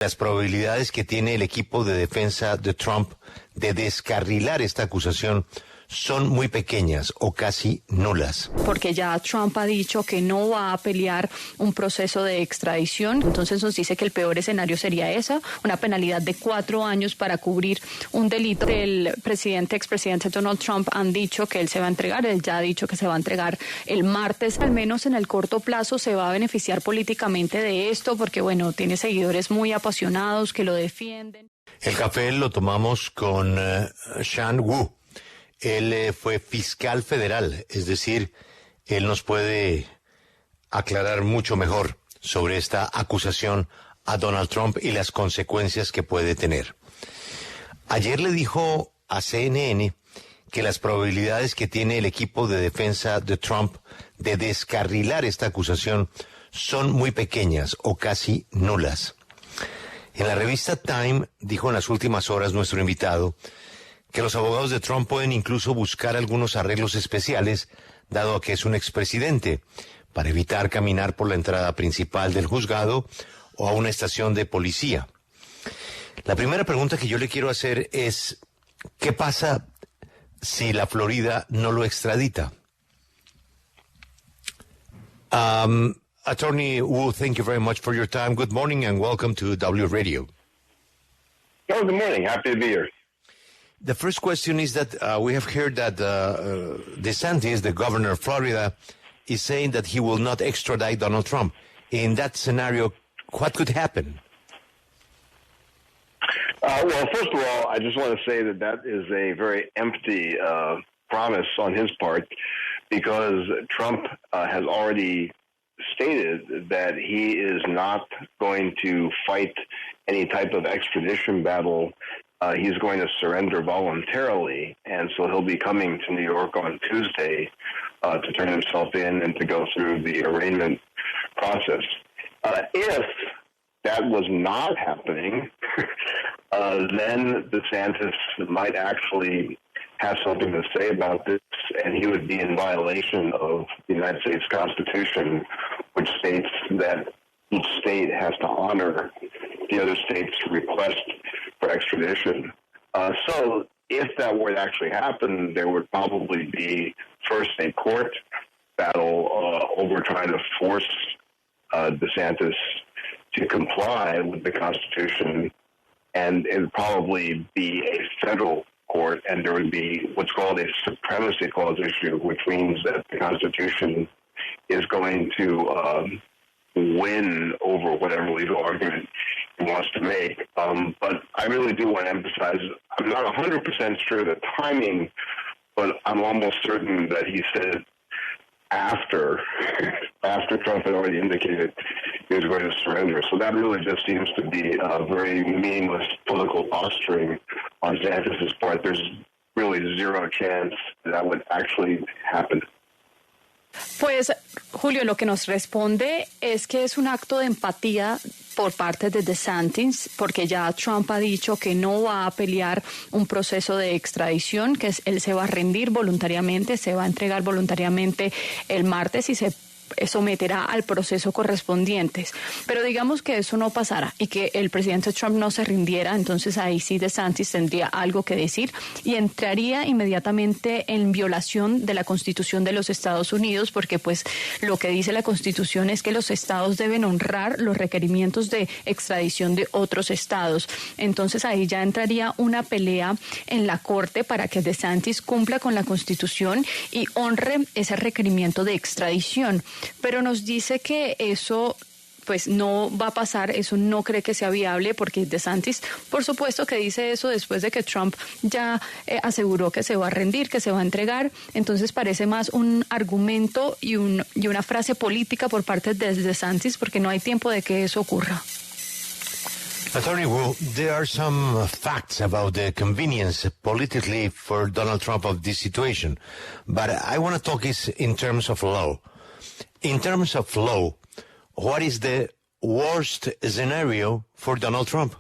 Las probabilidades que tiene el equipo de defensa de Trump de descarrilar esta acusación son muy pequeñas o casi nulas. Porque ya Trump ha dicho que no va a pelear un proceso de extradición. Entonces nos dice que el peor escenario sería esa, una penalidad de 4 años para cubrir un delito. El expresidente Donald Trump han dicho que él se va a entregar, él ya ha dicho que se va a entregar el martes. Al menos en el corto plazo se va a beneficiar políticamente de esto porque, bueno, tiene seguidores muy apasionados que lo defienden. El café lo tomamos con Shan Wu. Él fue fiscal federal, es decir, él nos puede aclarar mucho mejor sobre esta acusación a Donald Trump y las consecuencias que puede tener. Ayer le dijo a CNN que las probabilidades que tiene el equipo de defensa de Trump de descarrilar esta acusación son muy pequeñas o casi nulas. En la revista Time dijo en las últimas horas nuestro invitado que los abogados de Trump pueden incluso buscar algunos arreglos especiales, dado que es un expresidente, para evitar caminar por la entrada principal del juzgado o a una estación de policía. La primera pregunta que yo le quiero hacer es, ¿qué pasa si la Florida no lo extradita? Attorney Wu, thank you very much for your time. Good morning and welcome to W Radio. Oh, good morning. Happy to be here. The first question is that we have heard that DeSantis, the governor of Florida, is saying that he will not extradite Donald Trump. In that scenario, what could happen? Well, first of all, I just want to say that is a very empty promise on his part because Trump has already stated that he is not going to fight any type of extradition battle. He's going to surrender voluntarily, and so he'll be coming to New York on Tuesday to turn himself in and to go through the arraignment process. If that was not happening, then DeSantis might actually have something to say about this, and he would be in violation of the United States Constitution, which states that each state has to honor the other state's request for extradition. So if that were to actually happen, there would probably be first a court battle over trying to force DeSantis to comply with the Constitution, and it would probably be a federal court, and there would be what's called a supremacy clause issue, which means that the Constitution is going to win over whatever legal argument he wants to make. But I really do want to emphasize, I'm not 100% sure the timing, but I'm almost certain that he said after Trump had already indicated he was going to surrender. So that really just seems to be a very meaningless political posturing on DeSantis' part. There's really zero chance that would actually happen. Pues, Julio, lo que nos responde es que es un acto de empatía por parte de DeSantis, porque ya Trump ha dicho que no va a pelear un proceso de extradición, que él se va a rendir voluntariamente, se va a entregar voluntariamente el martes y se someterá al proceso correspondientes. Pero digamos que eso no pasara y que el presidente Trump no se rindiera, entonces ahí sí DeSantis tendría algo que decir y entraría inmediatamente en violación de la Constitución de los Estados Unidos, porque pues lo que dice la Constitución es que los estados deben honrar los requerimientos de extradición de otros estados. Entonces ahí ya entraría una pelea en la Corte para que DeSantis cumpla con la Constitución y honre ese requerimiento de extradición. Pero nos dice que eso pues no va a pasar, eso no cree que sea viable, porque DeSantis, por supuesto que dice eso después de que Trump ya aseguró que se va a rendir, que se va a entregar. Entonces parece más un argumento y una frase política por parte de DeSantis, porque no hay tiempo de que eso ocurra. Attorney Wu, there are some facts about the convenience politically for Donald Trump of this situation, but I want to talk in terms of law. In terms of law, what is the worst scenario for Donald Trump?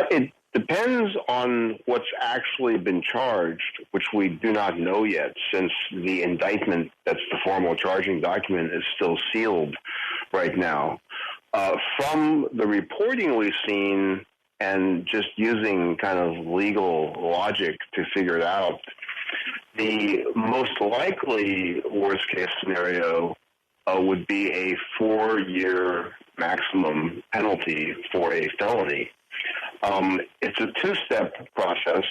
It depends on what's actually been charged, which we do not know yet, since the indictment, that's the formal charging document, is still sealed right now. From the reporting we've seen and just using kind of legal logic to figure it out, the most likely worst-case scenario would be a 4-year maximum penalty for a felony. It's a two-step process.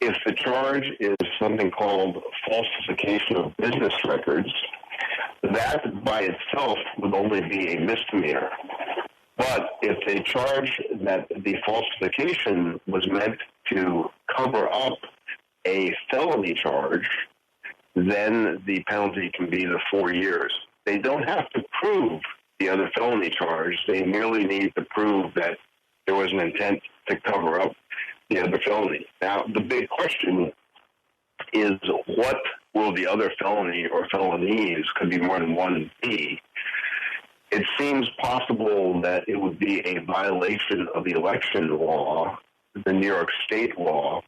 If the charge is something called falsification of business records, that by itself would only be a misdemeanor. But if they charge that the falsification was meant to cover up a felony charge, then the penalty can be the 4 years. They don't have to prove the other felony charge. They merely need to prove that there was an intent to cover up the other felony. Now, the big question is, what will the other felony or felonies, could be more than one, be? It seems possible that it would be a violation of the election law, the New York state law,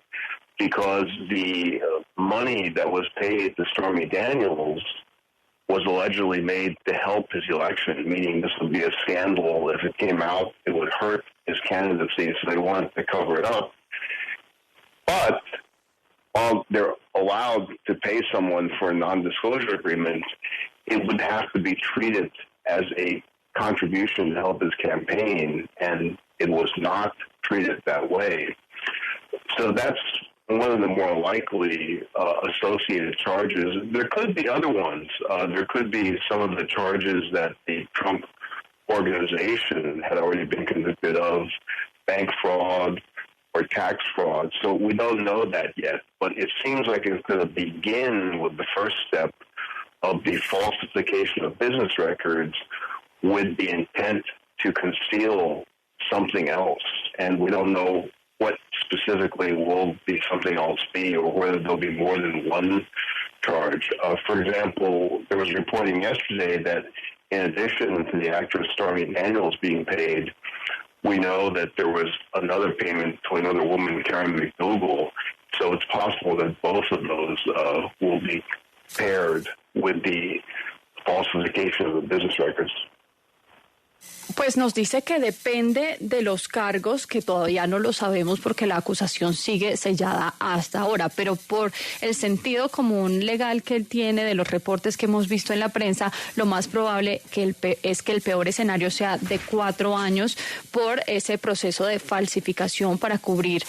because the money that was paid to Stormy Daniels was allegedly made to help his election, meaning this would be a scandal. If it came out, it would hurt his candidacy, so they wanted to cover it up. But while they're allowed to pay someone for a non-disclosure agreement, it would have to be treated as a contribution to help his campaign, and it was not treated that way. So that's one of the more likely associated charges. There could be other ones. There could be some of the charges that the Trump organization had already been convicted of, bank fraud or tax fraud. So we don't know that yet. But it seems like it's going to begin with the first step of the falsification of business records with the intent to conceal something else. And we don't know what specifically will be something else be, or whether there'll be more than one charge. For example, there was reporting yesterday that in addition to the actress Stormy Daniels being paid, we know that there was another payment to another woman, Karen McDougal. So it's possible that both of those will be paired with the falsification of the business records. Pues nos dice que depende de los cargos, que todavía no lo sabemos porque la acusación sigue sellada hasta ahora, pero por el sentido común legal que él tiene de los reportes que hemos visto en la prensa, lo más probable es que el peor escenario sea de 4 años por ese proceso de falsificación para cubrir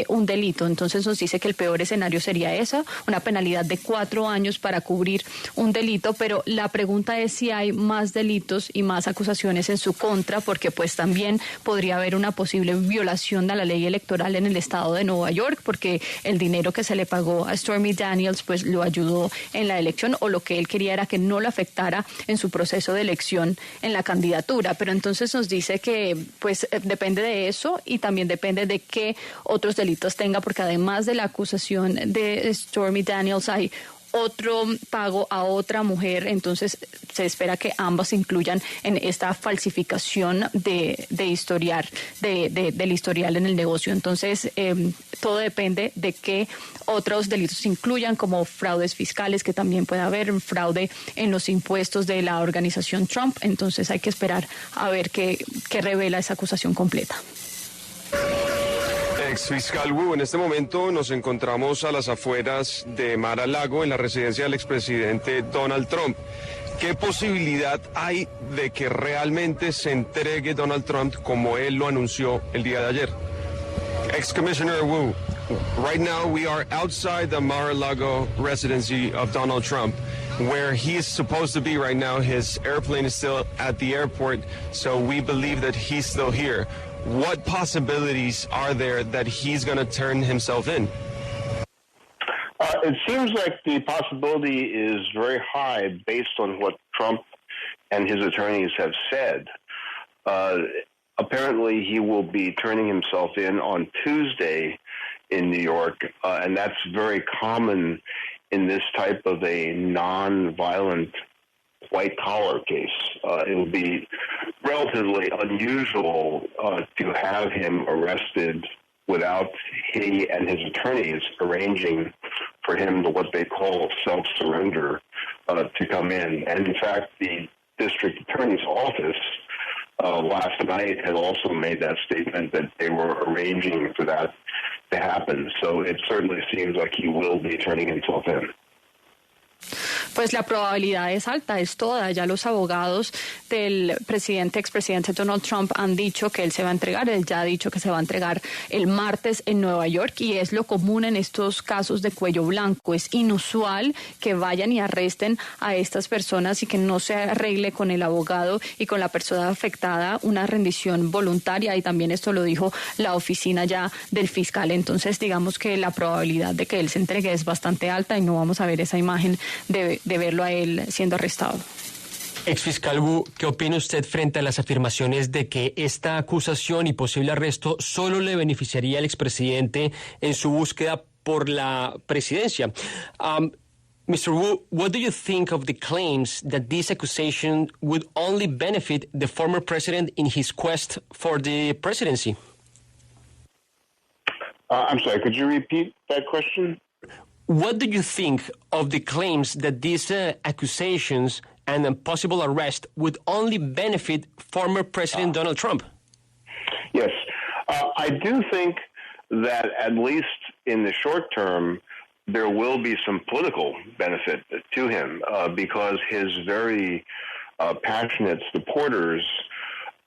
un delito. Entonces nos dice que el peor escenario sería esa, una penalidad de 4 años para cubrir un delito, pero la pregunta es si hay más delitos y más acusaciones en su contra, porque pues también podría haber una posible violación de la ley electoral en el estado de Nueva York, porque el dinero que se le pagó a Stormy Daniels pues lo ayudó en la elección, o lo que él quería era que no lo afectara en su proceso de elección en la candidatura. Pero entonces nos dice que pues depende de eso, y también depende de qué otros delitos tenga, porque además de la acusación de Stormy Daniels hay otro pago a otra mujer. Entonces se espera que ambas se incluyan en esta falsificación del historial en el negocio. Entonces todo depende de qué otros delitos se incluyan, como fraudes fiscales, que también puede haber fraude en los impuestos de la organización Trump. Entonces hay que esperar a ver qué revela esa acusación completa. Fiscal Wu, en este momento nos encontramos a las afueras de Mar-a-Lago, en la residencia del expresidente Donald Trump. ¿Qué posibilidad hay de que realmente se entregue Donald Trump como él lo anunció el día de ayer? Ex-Commissioner Wu, right now we are outside the Mar-a-Lago residency of Donald Trump, where he is supposed to be right now. His airplane is still at the airport, so we believe that he's still here. What possibilities are there that he's going to turn himself in? It seems like the possibility is very high based on what Trump and his attorneys have said. Apparently, he will be turning himself in on Tuesday in New York, and that's very common in this type of a non-violent white-collar case. It would be relatively unusual to have him arrested without he and his attorneys arranging for him to what they call self-surrender to come in. And in fact, the district attorney's office last night had also made that statement that they were arranging for that to happen. So it certainly seems like he will be turning himself in. Pues la probabilidad es alta, es toda. Ya los abogados del expresidente Donald Trump han dicho que él se va a entregar. Él ya ha dicho que se va a entregar el martes en Nueva York y es lo común en estos casos de cuello blanco. Es inusual que vayan y arresten a estas personas y que no se arregle con el abogado y con la persona afectada una rendición voluntaria, y también esto lo dijo la oficina ya del fiscal. Entonces digamos que la probabilidad de que él se entregue es bastante alta y no vamos a ver esa imagen de verlo a él siendo arrestado. Exfiscal Wu, ¿qué opina usted frente a las afirmaciones de que esta acusación y posible arresto solo le beneficiaría al expresidente en su búsqueda por la presidencia? Mr. Wu, what do you think of the claims that this accusation would only benefit the former president in his quest for the presidency? I'm sorry, could you repeat that question? What do you think of the claims that these accusations and a possible arrest would only benefit former President Donald Trump? Yes, I do think that at least in the short term, there will be some political benefit to him because his very passionate supporters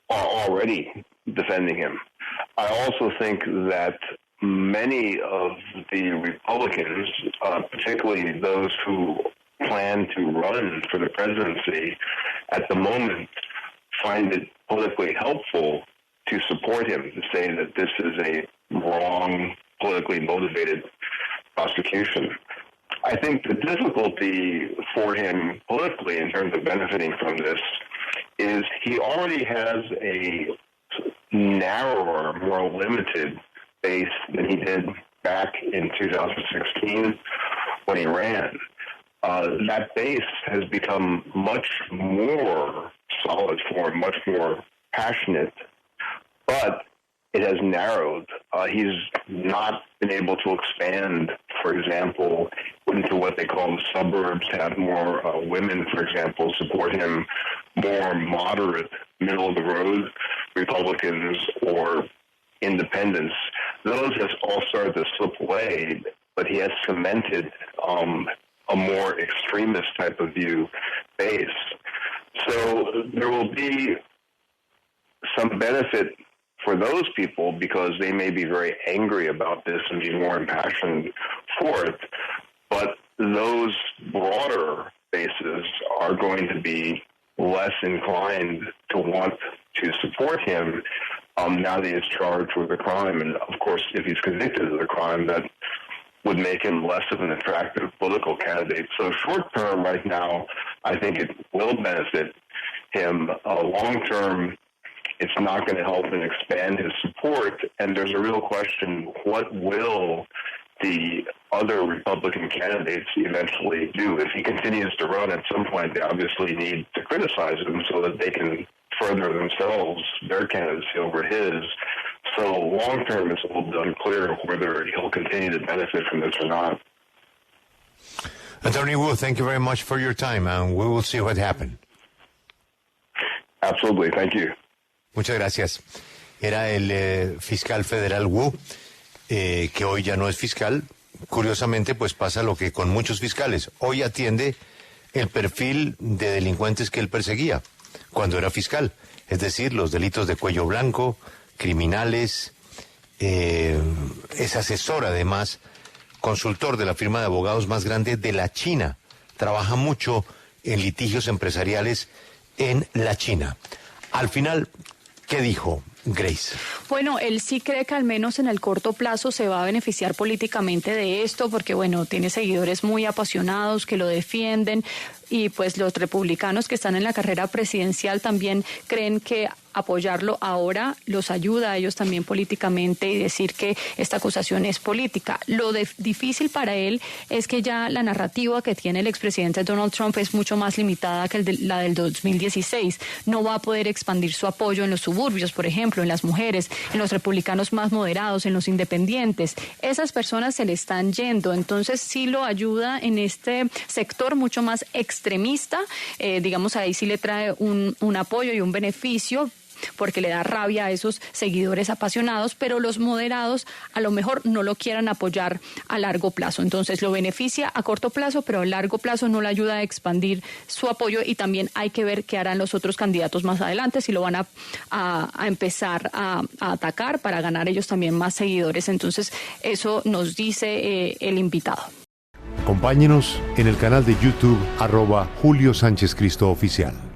are already defending him. I also think that many of the Republicans, particularly those who plan to run for the presidency, at the moment find it politically helpful to support him, to say that this is a wrong, politically motivated prosecution. I think the difficulty for him politically in terms of benefiting from this is he already has a narrower, more limited base than he did back in 2016 when he ran. That base has become much more solid for him, much more passionate, but it has narrowed. He's not been able to expand, for example, into what they call the suburbs, have more women, for example, support him, more moderate, middle-of-the-road Republicans or independents. Those have all started to slip away, but he has cemented a more extremist type of view base. So there will be some benefit for those people because they may be very angry about this and be more impassioned for it. But those broader bases are going to be less inclined to want to support him now that he's charged with a crime. And, of course, if he's convicted of the crime, that would make him less of an attractive political candidate. So short term right now, I think it will benefit him. Long term, it's not going to help him expand his support. And there's a real question, what will the other Republican candidates eventually do? If he continues to run, at some point they obviously need to criticize him so that they can further themselves, their candidacy over his. So long term, it's a little bit unclear whether he'll continue to benefit from this or not. Attorney Wu, thank you very much for your time, and we will see what happens. Absolutely, thank you. Muchas gracias. Era el fiscal federal Wu, que hoy ya no es fiscal. Curiosamente, pues pasa lo que con muchos fiscales. Hoy atiende el perfil de delincuentes que él perseguía cuando era fiscal. Es decir, los delitos de cuello blanco, criminales. Es asesor, además, consultor de la firma de abogados más grande de la China. Trabaja mucho en litigios empresariales en la China. Al final, ¿qué dijo Grace? Bueno, él sí cree que al menos en el corto plazo se va a beneficiar políticamente de esto porque, bueno, tiene seguidores muy apasionados que lo defienden y pues los republicanos que están en la carrera presidencial también creen que apoyarlo ahora los ayuda a ellos también políticamente y decir que esta acusación es política. Lo difícil para él es que ya la narrativa que tiene el expresidente Donald Trump es mucho más limitada que la del 2016. No va a poder expandir su apoyo en los suburbios, por ejemplo, en las mujeres, en los republicanos más moderados, en los independientes. Esas personas se le están yendo, entonces sí lo ayuda en este sector mucho más extremista, digamos ahí sí le trae un apoyo y un beneficio, porque le da rabia a esos seguidores apasionados, pero los moderados a lo mejor no lo quieran apoyar a largo plazo. Entonces lo beneficia a corto plazo, pero a largo plazo no le ayuda a expandir su apoyo, y también hay que ver qué harán los otros candidatos más adelante, si lo van a empezar a atacar para ganar ellos también más seguidores. Entonces eso nos dice el invitado. Acompáñenos en el canal de YouTube @Julio Sánchez Cristo Oficial.